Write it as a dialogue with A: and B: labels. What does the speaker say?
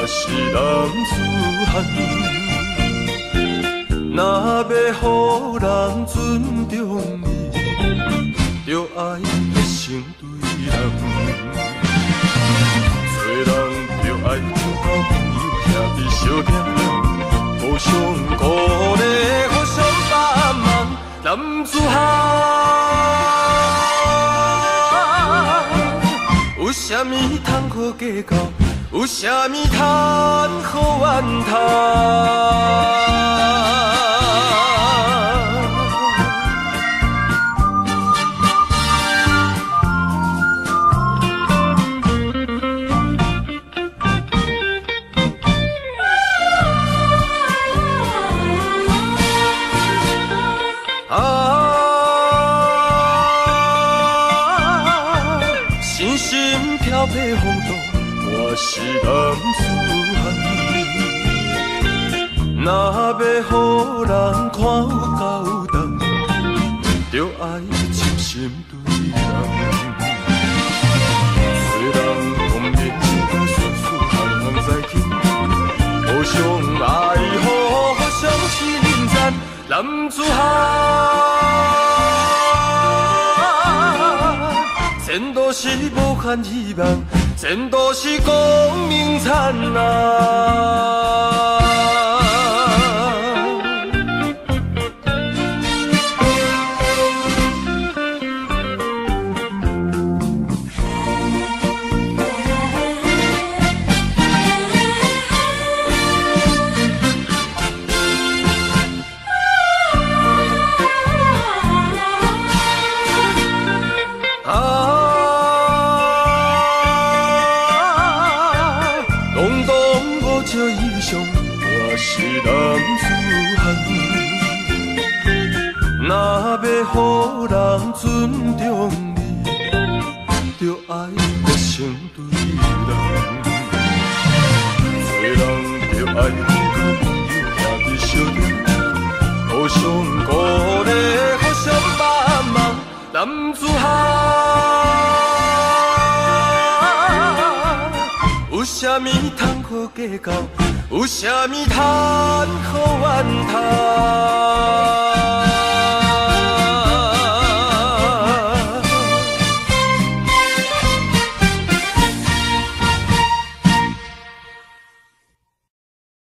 A: 是男子汉，若要予人尊重你，就爱热心对人。做人就爱做到朋友兄弟相疼，互相鼓励，互相帮忙，男子汉。有啥物通好计较？有啥物通好怨叹？星星飘北风度，我是男子汉。若要予人看有够重，就爱真心对人。做人讲面甲事事行行在起，互相爱护，互相称赞，男子汉。前途是无限希望，前途是光明灿烂。这以上，我是男子汉。若要予人尊重你，就爱热心对人。做人就爱互交朋友兄弟相疼，互相鼓励，互相帮忙，男子汉。有啥物通好计较？有啥物通好